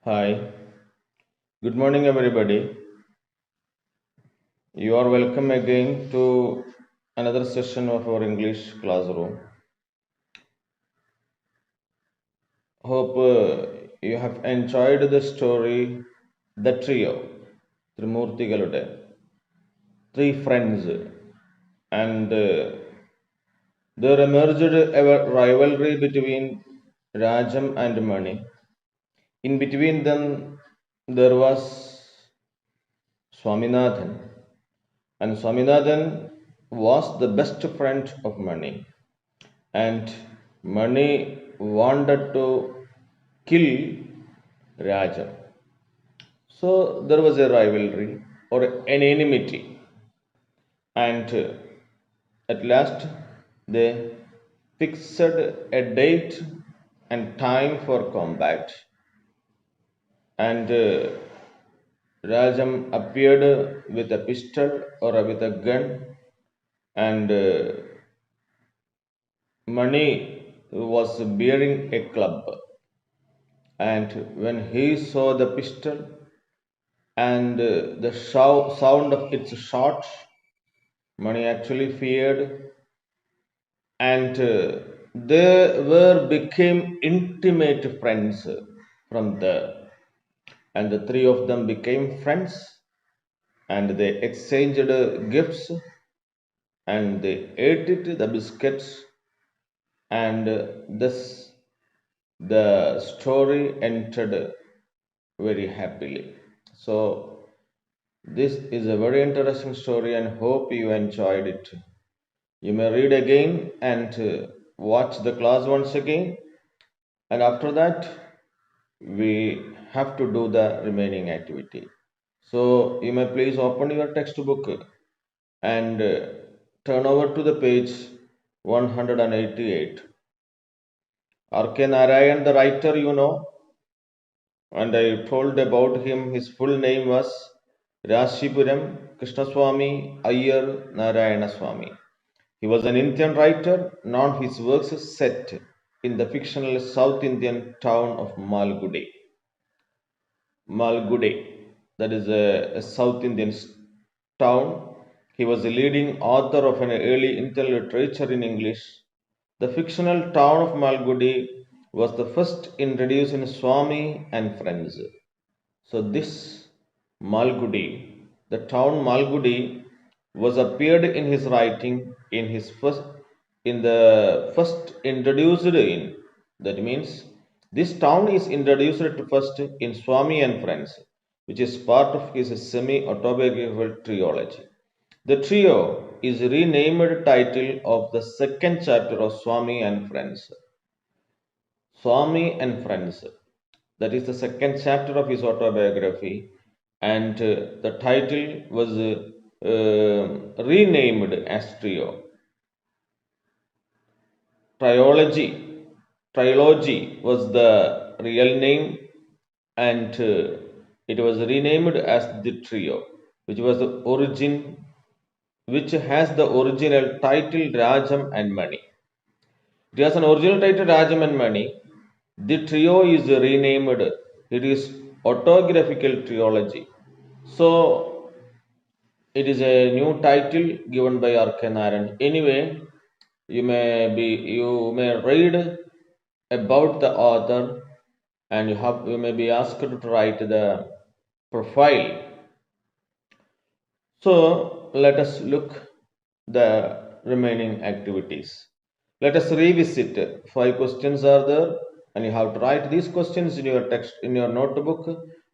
Hi, good morning, everybody. You are welcome again to another session of our English classroom. Hope you have enjoyed the story The Trio, Trimurtigalude, three friends, and there emerged a rivalry between Rajam and Mani. In between them, there was Swaminathan, and Swaminathan was the best friend of Mani. And Mani wanted to kill Raja. So there was a rivalry or an enmity, and at last they fixed a date and time for combat. And Rajam appeared with a pistol or with a gun, and Mani was bearing a club. And when he saw the pistol and the sound of its shots, Mani actually feared, and they were became intimate friends from there. And the three of them became friends, and they exchanged gifts, and they ate it, the biscuits, and thus the story entered very happily. So this is a very interesting story and hope you enjoyed it. You may read again and watch the class once again, and after that, we have to do the remaining activity. So, you may please open your textbook and turn over to the page 188. R.K. Narayan, the writer, and I told about him, his full name was Rashipuram Krishnaswamy Iyer Narayana Swamy. He was an Indian writer, known his works set in the fictional South Indian town of Malgude. Malgude, that is a South Indian town. He was a leading author of an early Indian literature in English. The fictional town of Malgudi was the first introduced in Swami and Friends. So this Malgudi, the town Malgudi, was appeared in his writing in the first introduced in. That means this town is introduced to first in Swami and Friends, which is part of his semi-autobiographical trilogy. The trio is renamed title of the second chapter of Swami and Friends. Swami and Friends. That is the second chapter of his autobiography, and the title was renamed as Trio. Trilogy. Trilogy was the real name, and it was renamed as the Trio, which was the origin, which has the original title Rajam and Mani. It has an original title Rajam and Mani. The trio is renamed. It is autographical trilogy. So it is a new title given by R.K. Narayan. Anyway, you may read about the author, and you may be asked to write the profile. So let us look the remaining activities. Let us revisit. 5 questions are there, and you have to write these questions in your text in your notebook,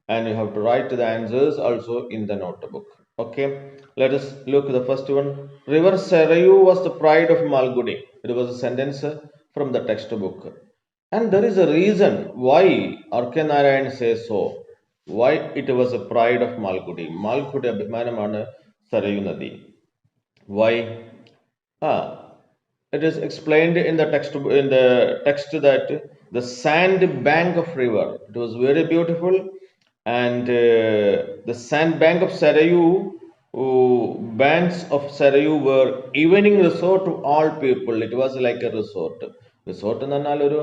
and you have to write the answers also in the notebook. Okay, let us look at the first one. River Sarayu was the pride of Malgudi. It was a sentence from the textbook. And there is a reason why R.K. Narayan says so. Why it was a pride of Malgudi. Malgudi Abhimanamana Sarayu Nadi. Why? Ah, it is explained in the text that the sand bank of river. It was very beautiful, and the sand bank of Sarayu, banks of Sarayu were evening resort to all people. It was like a resort. Resort എന്ന് പറഞ്ഞാൽ ഒരു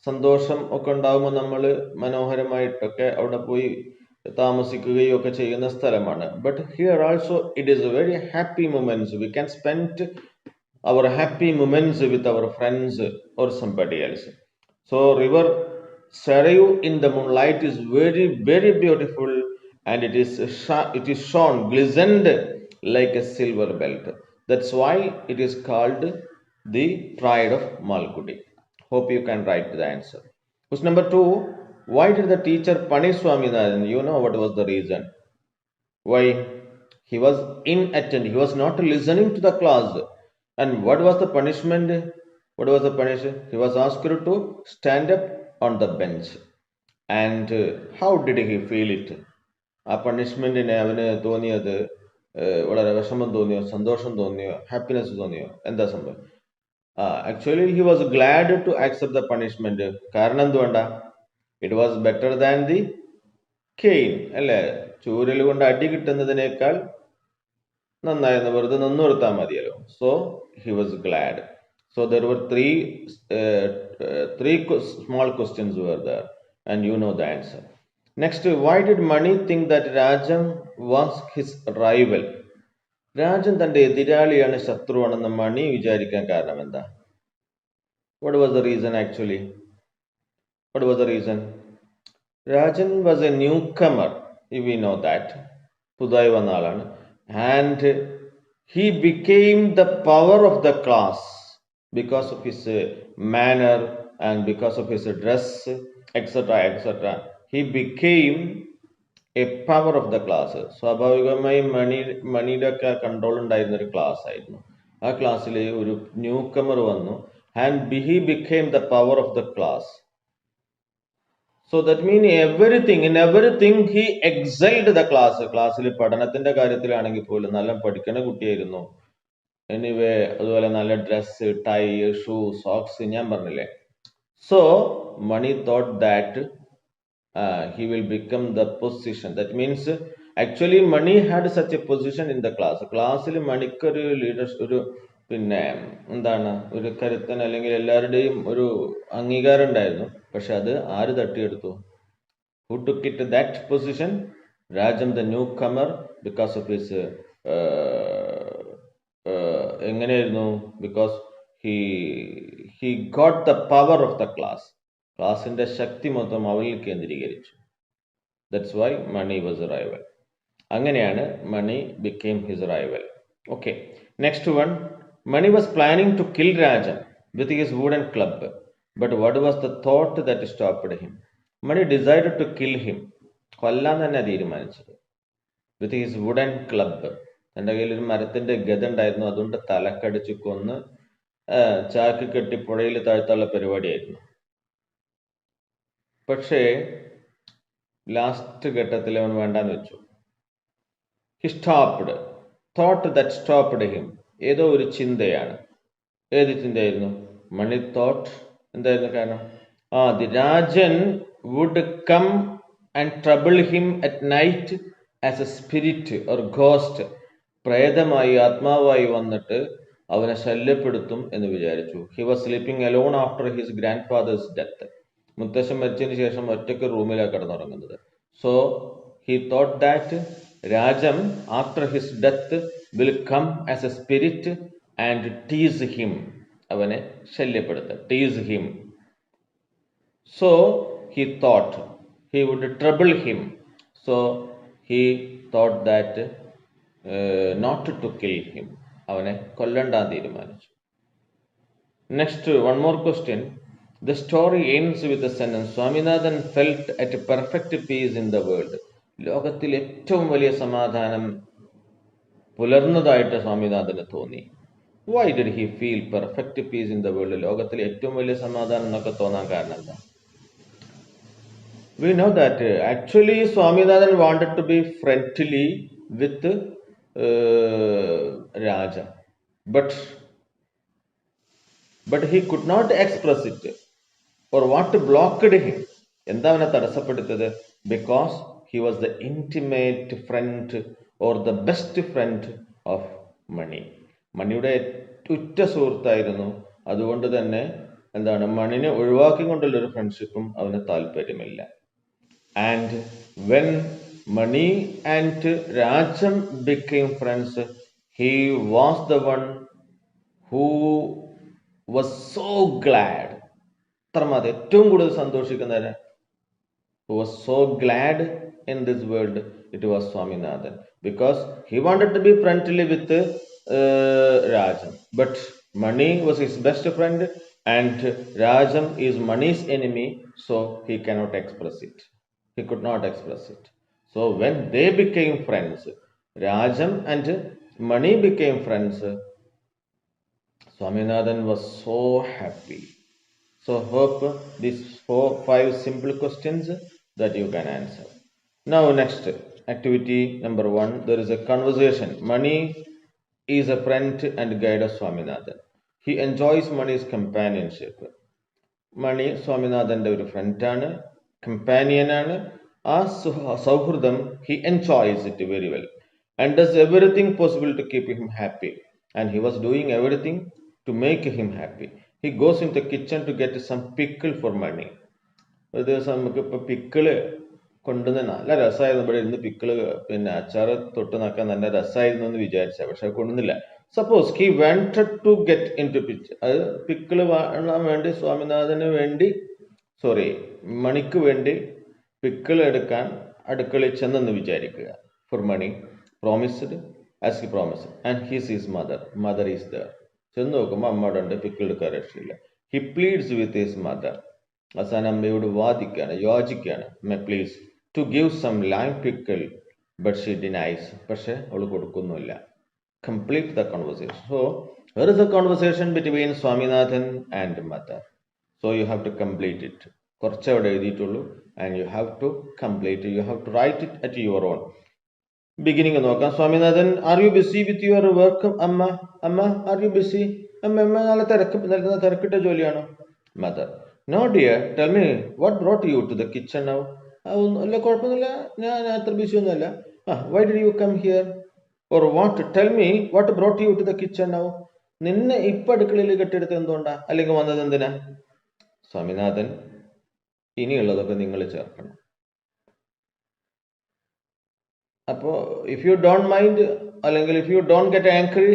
സന്തോഷം ഒക്കെ ഉണ്ടാകുമ്പോൾ നമ്മൾ മനോഹരമായിട്ടൊക്കെ അവിടെ പോയി താമസിക്കുകയും ഒക്കെ ചെയ്യുന്ന സ്ഥലമാണ്. But here also it is very happy moments. We can spend our happy moments with our friends or somebody else. So river Sarayu in the moonlight is very very beautiful, and it is shone glistened like a silver belt. That's why it is called the pride of Malgudi. Hope you can write the answer. Question number 2. Why did the teacher punish Swaminathan? You know what was the reason? Why? He was inattentive. He was not listening to the class. And what was the punishment? What was the punishment? He was asked to stand up on the bench. And how did he feel it? ആ പണിഷ്മെന്റിനെ അവന് തോന്നിയത് വളരെ വിഷമം തോന്നിയോ, സന്തോഷം തോന്നിയോ, happiness തോന്നിയോ, എന്താ സംഭവം? Actually he was glad to accept the punishment. കാരണം എന്തുകൊണ്ടാ? It was better than the cane, അല്ലേ? ചൂരൽ കൊണ്ട് അടി കിട്ടുന്നതിനേക്കാൾ നന്നായിരുന്നു, വെറുതെ നിന്ന് കൊടുത്താൽ മതിയല്ലോ. So he was glad. So there were three small questions were there, and you know the answer. Next, why did Mani think that Rajan was his rival? Rajan തന്റെ എതിരാളിയാണ്, ശത്രുവാണെന്ന് മണി വിചാരിക്കാൻ കാരണം എന്താ? What was the reason actually? What was the reason? Rajan was a newcomer, if we know that. പുതുതായി വന്ന ആളാണ്. And he became the power of the class because of his manner and because of his dress, etc. etc. He became a power of the class. സ്വാഭാവികമായി മണിയുടെ ഒക്കെ control ഉണ്ടായിരുന്ന ഒരു class ആയിരുന്നു. ആ ക്ലാസ്സിൽ ഒരു ന്യൂ കമർ വന്നു. And he became the power of the class. So that means in everything he excelled the class. ക്ലാസ്സിൽ പഠനത്തിന്റെ കാര്യത്തിലാണെങ്കിൽ പോലും നല്ല പഠിക്കുന്ന കുട്ടിയായിരുന്നു. എനിവേ അതുപോലെ നല്ല ഡ്രസ്, ടൈ, ഷൂ, സോക്സ് ഞാൻ പറഞ്ഞില്ലേ. So Mani thought that he will become the position. That means actually Mani had such a position in the class. ക്ലാസ്സിൽ മണിക്കൊരു ലീഡർഷിപ്പ്, ഒരു പിന്നെ എന്താണ്, ഒരു കരുത്തൻ അല്ലെങ്കിൽ എല്ലാവരുടെയും ഒരു അംഗീകാരം ഉണ്ടായിരുന്നു. പക്ഷെ അത് ആര് തട്ടിയെടുത്തു? Who took it to that position? Rajam the newcomer, because of his എങ്ങനെയായിരുന്നു? Because he got the power of the class. ക്ലാസിന്റെ ശക്തി മൊത്തം അവനിൽ കേന്ദ്രീകരിച്ചു. That's why Mani was a rival. അങ്ങനെയാണ് Mani became his rival. Okay, next one. Mani was planning to kill Rajan with his wooden club, but what was the thought that stopped him? Mani decided to kill him. കൊല്ലാൻ തന്നെ തീരുമാനിച്ചത്. With his wooden club. തൻ്റെ കയ്യിൽ ഒരു മരത്തിന്റെ ഗദ ഉണ്ടായിരുന്നു, അതുകൊണ്ട് തലക്കടിച്ച് കൊന്ന് ചാക്ക് കെട്ടി പുഴയിൽ താഴ്ത്താനുള്ള പരിപാടിയായിരുന്നു. പക്ഷേ ലാസ്റ്റ് ഘട്ടത്തിൽ അവൻ വേണ്ടാന്ന് വെച്ചു. He stopped. Thought that stopped him. ഏതോ ഒരു ചിന്തയാണ്. ഏത് ചിന്തയായിരുന്നു? Mani thought എന്തായിരുന്നു കാരണം? The Rajan would come and trouble him at night as a spirit or ghost. പ്രേതമായി, ആത്മാവായി വന്നിട്ട് അവനെ ശല്യപ്പെടുത്തും എന്ന് വിചാരിച്ചു. He was sleeping alone after his grandfather's death. മുത്തശ്ശൻ മരിച്ചതിന് ശേഷം ഒറ്റയ്ക്ക് റൂമിലാണ് കിടന്നുറങ്ങുന്നത്. So he thought that Rajam after his death will come as a spirit and tease him. അവനെ ശല്യപ്പെടുത്തുക, tease him. So he thought he would trouble him. So he thought that not to kill him. അവനെ കൊല്ലണ്ടാൻ തീരുമാനിച്ചു. Next, one more question. The story ends with the sentence, Swaminathan felt at perfect peace in the world. ലോകത്തിൽ ഏറ്റവും വലിയ സമാധാനം പുലർന്നതായിട്ട് സ്വാമിനാഥന് തോന്നി. Why did he feel perfect peace in the world? ലോകത്തിൽ ഏറ്റവും വലിയ സമാധാനം എന്നൊക്കെ തോന്നാൻ കാരണം എന്താ? We know that actually Swaminathan wanted to be friendly with Raja, but he could not express it. Or what blocked him? എന്താ അവനെ തടസ്സപ്പെടുത്തത്? Because he was the intimate friend or the best friend of Mani. മണിയുടെ ഉറ്റ സുഹൃത്തായിരുന്നു. അതുകൊണ്ട് തന്നെ എന്താണ്, മണിനെ ഒഴിവാക്കിക്കൊണ്ടുള്ളൊരു ഫ്രണ്ട്ഷിപ്പും അവന് താല്പര്യമില്ല. And when Mani and Rajam became friends, he was the one who was so glad. അത്രമാത്രം ഏറ്റവും കൂടുതൽ സന്തോഷിക്കുന്നവര് who was so glad in this world, it was Swaminathan, because he wanted to be friendly with Rajam, but Mani was his best friend and Rajam is Mani's enemy, so he cannot express it. He could not express it. So when they became friends, Rajam and Mani became friends, Swaminathan was so happy. So hope these 4-5 simple questions that you can answer. Now next activity number 1, there is a conversation. Mani is a friend and guide of Swaminathan. He enjoys Mani's companionship. മണി സ്വാമിനാഥൻ്റെ ഒരു ഫ്രണ്ടാണ്, കമ്പാനിയനാണ്. ആ സൗഹൃദം he enjoys it very well and does everything possible to keep him happy and he was doing everything to make him happy. He goes in the kitchen to get some pickle for Mani. ഒരു ദിവസം നമുക്ക് ഇപ്പോൾ pickle കൊണ്ടുവന്ന് നല്ല രസമായിരുന്നു, ഇവിടെ ഇരുന്ന് pickle പിന്നെ അച്ചാറ് തൊട്ട് നോക്കാൻ നല്ല രസമായിരുന്നു എന്ന് വിചാരിച്ച, പക്ഷെ കൊണ്ടുവന്നില്ല. Suppose he wanted to get in to pitch, അത് പിക്കിള് വാങ്ങാൻ വേണ്ടി സ്വാമിനാഥന് വേണ്ടി മണിക്ക് വേണ്ടി പിക്കിള് എടുക്കാൻ അടുക്കളയിൽ ചെന്നെന്ന് വിചാരിക്കുക. For money promised as he promised and his is mother is there. ചെന്ന് നോക്കുമ്പോൾ അമ്മയുടെ ഉണ്ട്, പിക്കിൾ എടുക്കാൻ രക്ഷയില്ല. He pleads with his mother. അവസാനം അമ്മയോട് വാദിക്കുകയാണ്, യോജിക്കുകയാണ്, please to give some lime pickle, but she denies. പക്ഷെ അവൾ കൊടുക്കുന്നില്ല. Complete the conversation. So there is a conversation between Swaminathan and mother. So you have to complete it. കുറച്ചേ അവിടെ എഴുതിയിട്ടുള്ളൂ and you have to complete it. You have to write it at your own. Beginning നോക്കാം. Swaminathan, are you busy with your work? Amma are you busy? അമ്മ നല്ല തിരക്കിട്ട ജോലിയാണോ? Mother, no dear, tell me what brought you to the kitchen now? അല്ല, കുഴപ്പമൊന്നുമില്ല, ഞാൻ അത്ര busy ഒന്നുമല്ല. Why did you come here? Or what? Tell me what brought you to the kitchen now? നിന്നെ ഇപ്പൊ അടുക്കളയിൽ കെട്ടിയെടുത്ത് എന്തുകൊണ്ടാ, അല്ലെങ്കിൽ വന്നത് എന്തിനാ? സ്വാമിനാഥൻ, ഇനിയുള്ളതൊക്കെ നിങ്ങൾ ചേർക്കണം. അപ്പോ ഇഫ് യു ഡോണ്ട് മൈൻഡ്, അല്ലെങ്കിൽ if you don't get angry,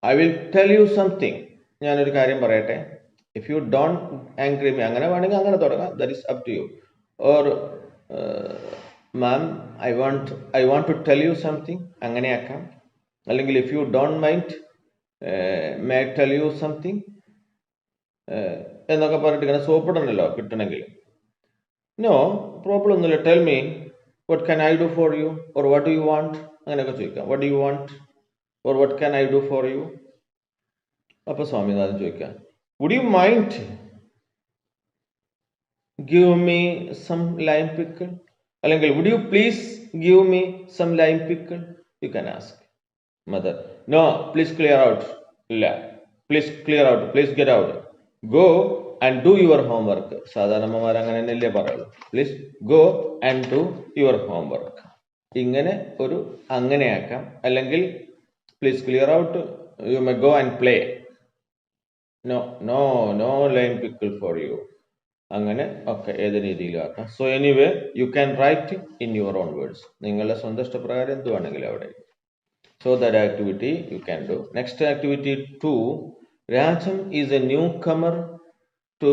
I will tell you something. ഞാനൊരു കാര്യം പറയട്ടെ. If you don't angry me, അങ്ങനെ വേണമെങ്കിൽ അങ്ങനെ തുടങ്ങാം, that is up to you. Or ma'am, I want to tell you something, അങ്ങനെയാക്കാം. അല്ലെങ്കിൽ if you don't mind, may I tell you something എന്നൊക്കെ പറഞ്ഞിട്ട് ഇങ്ങനെ സോപ്പിടണല്ലോ കിട്ടണമെങ്കിൽ. നോ പ്രോബ്ലം ഒന്നുമില്ല, tell me what can I do for U, or what do you want, അങ്ങനെയൊക്കെ ചോദിക്കാം. What do you want or what can I do for you? അപ്പൊ സ്വാമിനാഥൻ ചോദിക്കാം, would you mind give me some lime pickle, അല്ലെങ്കിൽ would you please give me some lime pickle? You can ask. Mother, no, please clear out. ഇല്ല, please clear out, please get out, go and do your homework. സാധാരണ അമ്മമാർ അങ്ങനെ തന്നെയല്ലേ പറയുള്ളൂ, please go and do your homework. ഇങ്ങനെ ഒരു അങ്ങനെയാക്കാം. അല്ലെങ്കിൽ please clear out, you may go and play. No no no lime pickle for you. അങ്ങനെ ഒക്കെ ഏത് രീതിയിലും ആക്കാം. So anyway you can write in your own words. നിങ്ങളുടെ സ്വന്തം ഇഷ്ടപ്രകാരം എന്ത് വേണമെങ്കിലും അവിടെ. So that activity you can do. Next activity 2, Rajam is a new comer to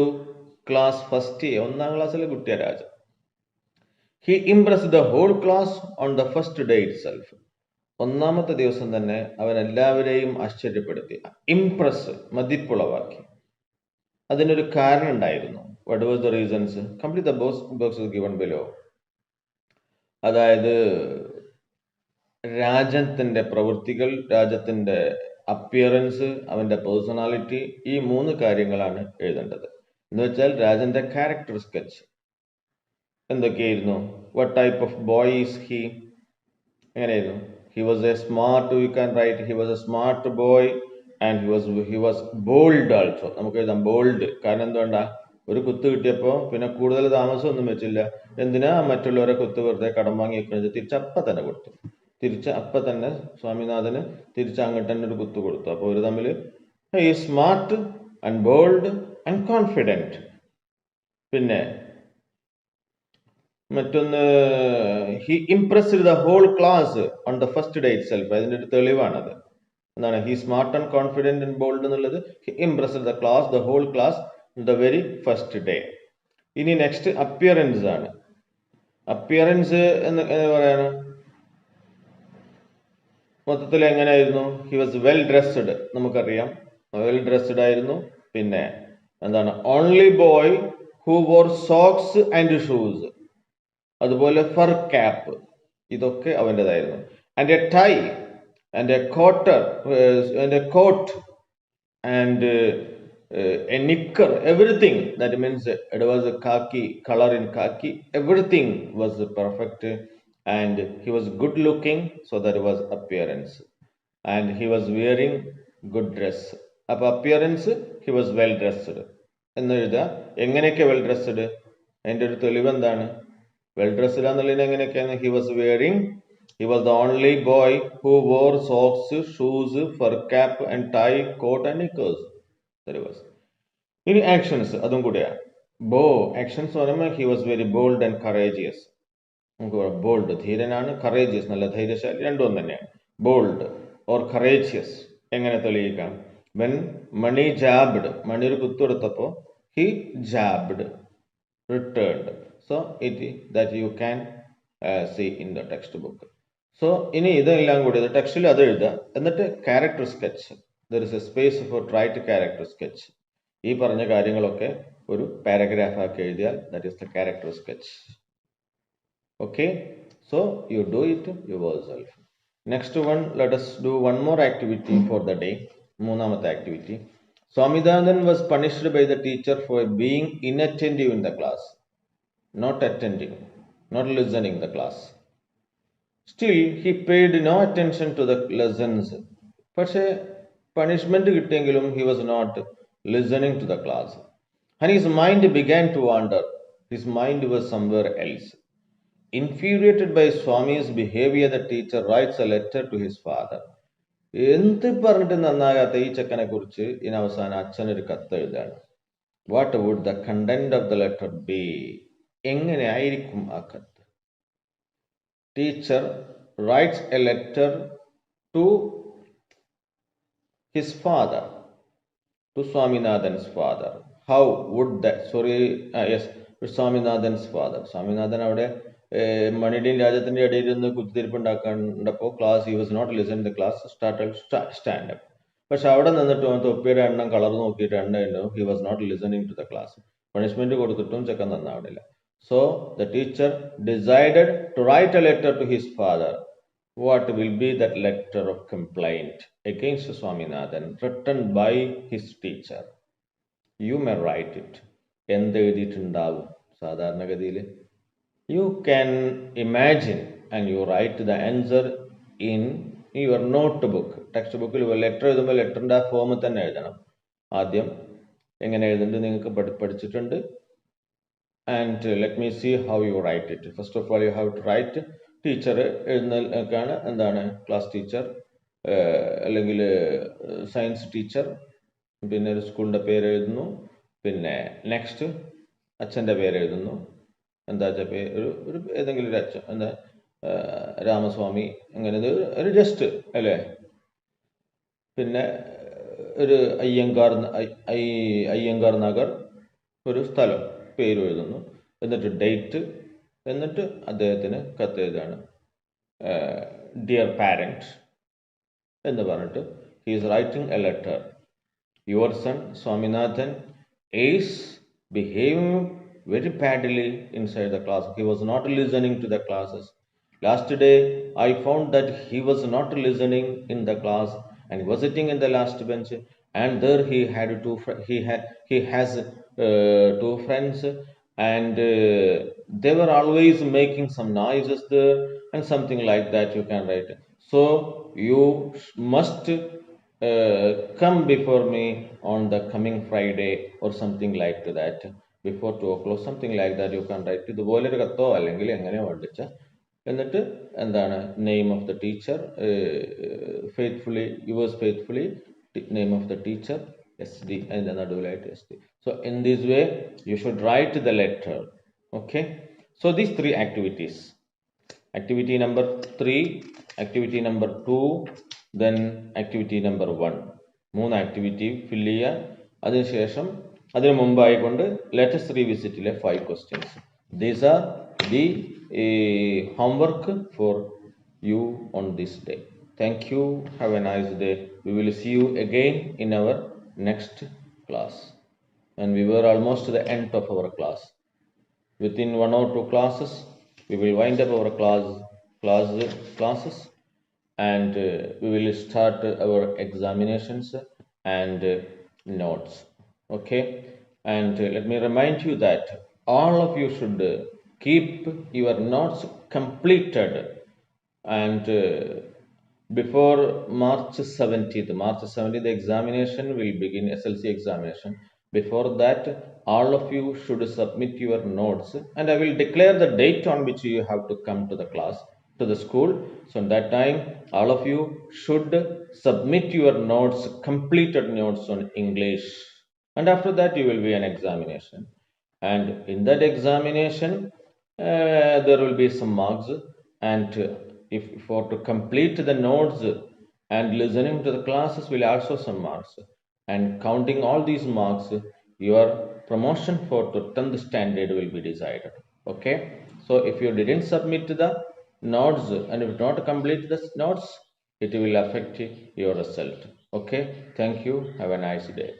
class first year. 1ാം ക്ലാസ്സിലെ കുട്ടിയാണ് Rajam. He impressed the whole class on the first day itself. 1ാമത്തെ ദിവസം തന്നെ അവൻ എല്ലാവരെയും ആശ്ചര്യപ്പെടുത്തി. ഇംപ്രസ്, മതിപ്പുളവാക്കി. അതിനൊരു കാരണം ഉണ്ടായിരുന്നു. What was the reasons? Complete the boxes given below. അതായത് രാജത്തിന്റെ പ്രവൃത്തികൾ, രാജത്തിന്റെ അപ്പിയറൻസ്, അവന്റെ പേഴ്സണാലിറ്റി, ഈ 3 കാര്യങ്ങളാണ് എഴുതേണ്ടത്. എന്ന് വെച്ചാൽ രാജന്റെ ക്യാരക്ടർ സ്കെച്ച് എന്തൊക്കെയായിരുന്നു? What type of boy is he? എങ്ങനെയായിരുന്നു? He was a smart, you can write he was a smart boy and he was bold also. നമുക്ക് എഴുതാം ബോൾഡ്. കാരണം എന്തുകൊണ്ടാ? ഒരു കുത്ത് കിട്ടിയപ്പോൾ പിന്നെ കൂടുതൽ താമസമൊന്നും വെച്ചില്ല. എന്തിനാ മറ്റുള്ളവരെ കുത്ത് വെറുതെ കടം വാങ്ങി വെക്കുന്നത്, തിരിച്ചപ്പം തന്നെ കൊടുത്തു. തിരിച്ച് അപ്പം തന്നെ സ്വാമിനാഥന് തിരിച്ച് അങ്ങോട്ട് തന്നെ ഒരു കുത്തു കൊടുത്തു. അപ്പോൾ ഒരു തമ്മിൽ ഈ smart and bold and confident. പിന്നെ മറ്റൊന്ന് he impressed the whole class on the first day itself. അതിൻ്റെ ഒരു തെളിവാണത്. എന്താണ് he smart and confident and bold എന്നുള്ളത്? He impressed the class, the whole class the very first day. ഇനി next appearance ആണ്. Appearance എന്ന് പറയാനോ മൊത്തത്തിൽ എങ്ങനെയായിരുന്നു? He was well dressed. നമുക്കറിയാം വെൽ ഡ്രസ്ഡ് ആയിരുന്നു. പിന്നെ എന്താണ് only boy who wore socks and shoes, അതുപോലെ ഫർ ക്യാപ്പ്, ഇതൊക്കെ അവൻ്റെതായിരുന്നു. And a tie and a cotter and a coat and a knicker, everything. That means it was a khaki color in khaki. Everything was perfect, and he was good looking, so that was appearance. And he was wearing good dress. അപ്പോൾ appearance he was well dressed എന്ന് എഴുതുക. എങ്ങനെയൊക്കെ well dressed? അതിൻ്റെ ഒരു തെളിവ് എന്താണ്? Well dressed എന്നുള്ളതിന് എങ്ങനെയൊക്കെയാണ്? He was the only boy who wore socks, shoes, fur cap and tie, coat and knickers. ഇനി ആക്ഷൻസ് അതും കൂടെയാണ്. ആക്ഷൻസ് പറയുമ്പോൾ he was very bold and courageous. നമുക്ക് പറയാം ബോൾഡ് ധീരനാണ്, കറേജിയസ് നല്ല ധൈര്യശാലി, രണ്ടും തന്നെയാണ്. ബോൾഡ് ഓർ കറേജിയസ് എങ്ങനെ തെളിയിക്കാം? വെൻ മണി ജാബ്ഡ്, മണി ഒരു കുത്തെടുത്തപ്പോൾ he jabbed, returned. So it that you can see in the text book. സോ ഇനി ഇതെല്ലാം കൂടി ടെക്സ്റ്റിൽ അത് എഴുതുക. എന്നിട്ട് character sketch. There is a space for write character sketch. ഈ പറഞ്ഞ കാര്യങ്ങളൊക്കെ ഒരു പാരഗ്രാഫ് ആക്കി എഴുതിയാൽ that is the character sketch. Okay, so you do it yourself. Next one, let us do one more activity for the day. മൂന്നാമത്തെ ആക്ടിവിറ്റി. Swaminathan was punished by the teacher for being inattentive in the class. Not attending, not listening the class. Still he paid no attention to the lessons. പക്ഷേ punishment കിട്ടിയെങ്കിലും he was not listening to the class. And his mind began to wander. His mind was somewhere else. Infuriated by Swami's behavior, the teacher writes a letter to his father. എന്ത് പറഞ്ഞിട്ട് നന്നാകാത്ത ഈ ചെക്കനെ കുറിച്ച് ഇനി അവസാനം അച്ഛനൊരു കത്ത് എഴുതാണ്. What would the content of the letter be? എങ്ങനെ ആയിരിക്കും ആ കത്ത്? Teacher writes a letter to his father, to Swaminathan's father. How would that, Swaminathan's father. Swaminathan അവിടെ മണിയുടെയും രാജ്യത്തിൻ്റെ ഇടയിൽ നിന്ന് കുത്തിരിപ്പുണ്ടാക്കണ്ടപ്പോൾ class he was not listen the class stand up. പക്ഷെ അവിടെ നിന്നിട്ട് തൊപ്പിയുടെ എണ്ണം കളർ നോക്കിയിട്ട് എണ്ണ he was not listening to the class. Punishment കൊടുത്തിട്ടും ചെക്കൻ നന്നാവില്ല. So the teacher decided to write a letter to his father. What will be that letter of complaint against Swaminathan written by his teacher? You may write it. എന്തെഴുതിയിട്ടുണ്ടാവും സാധാരണഗതിയിൽ? You can imagine and you write the answer in your notebook. Text ബുക്കിൽ letter എഴുതുമ്പോൾ ലെറ്ററിൻ്റെ ആ ഫോമിൽ തന്നെ എഴുതണം. ആദ്യം എങ്ങനെ എഴുതുന്നത് നിങ്ങൾക്ക് പഠിച്ചിട്ടുണ്ട്. And let me see how you write it. First of all you have to write. Teacher എഴുതുന്നതിനൊക്കെയാണ് എന്താണ് ക്ലാസ് ടീച്ചർ അല്ലെങ്കിൽ സയൻസ് ടീച്ചർ, പിന്നെ ഒരു സ്കൂളിൻ്റെ പേര് എഴുതുന്നു, പിന്നെ നെക്സ്റ്റ് അച്ഛൻ്റെ പേര് എഴുതുന്നു. എന്താ വെച്ചാൽ ഒരു ഏതെങ്കിലും ഒരു അച്ഛൻ, എന്താ രാമസ്വാമി, അങ്ങനെ ഒരു ജസ്റ്റ് അല്ലേ. പിന്നെ ഒരു അയ്യങ്കാർ നഗർ ഒരു സ്ഥലം പേര് എഴുതുന്നു. എന്നിട്ട് ഡേറ്റ്, എന്നിട്ട് അദ്ദേഹത്തിന് കത്ത് എഴുതാണ്. ഡിയർ പാരൻറ്റ് എന്ന് പറഞ്ഞിട്ട് he is writing A letter. Your sun Swaminathan is behaving very badly inside the class. He was not listening to the classes. Last day I found that he was not listening in the class and he was sitting in the last bench, and there he has two friends, and they were always making some noises there and something like that. You can write. So you must come before me on the coming Friday or something like that, before 2 o'clock, something like that you can write. ഇതുപോലൊരു കത്തോ അല്ലെങ്കിൽ എങ്ങനെയോ വേണ്ടിച്ച എന്നിട്ട് എന്താണ് name of the teacher, faithfully yours faithfully, name of the teacher, SD, അതിൻ്റെ നടുവിലായിട്ട് SD. So in this way you should write the letter. Okay, so these three activities, activity number 3, activity number 2, then activity number 1, മൂന്ന് activity fill ചെയ്യുക. അതിനുശേഷം അതിനു മുമ്പായിക്കൊണ്ട് latest റീവിസിറ്റിലെ 5 questions. These are the homework for you on this day. Thank you. Have a nice day. We will see you again in our next class. And we were almost to the end of our class. Within 1 or 2 classes, we will wind up our classes, and we will start our examinations and notes. Okay, and let me remind you that all of you should keep your notes completed, and before March 17th, the examination will begin, SLC examination. Before that, all of you should submit your notes, and I will declare the date on which you have to come to the class, to the school. So at that time, all of you should submit your notes, completed notes on English, and after that you will be an examination. And in that examination, there will be some marks, and if for to complete the notes and listening to the classes will also some marks, and counting all these marks, your promotion for the 10th standard will be decided. Okay, so if you didn't submit the notes and if not complete the notes, it will affect your result. Okay, thank you. Have a nice day.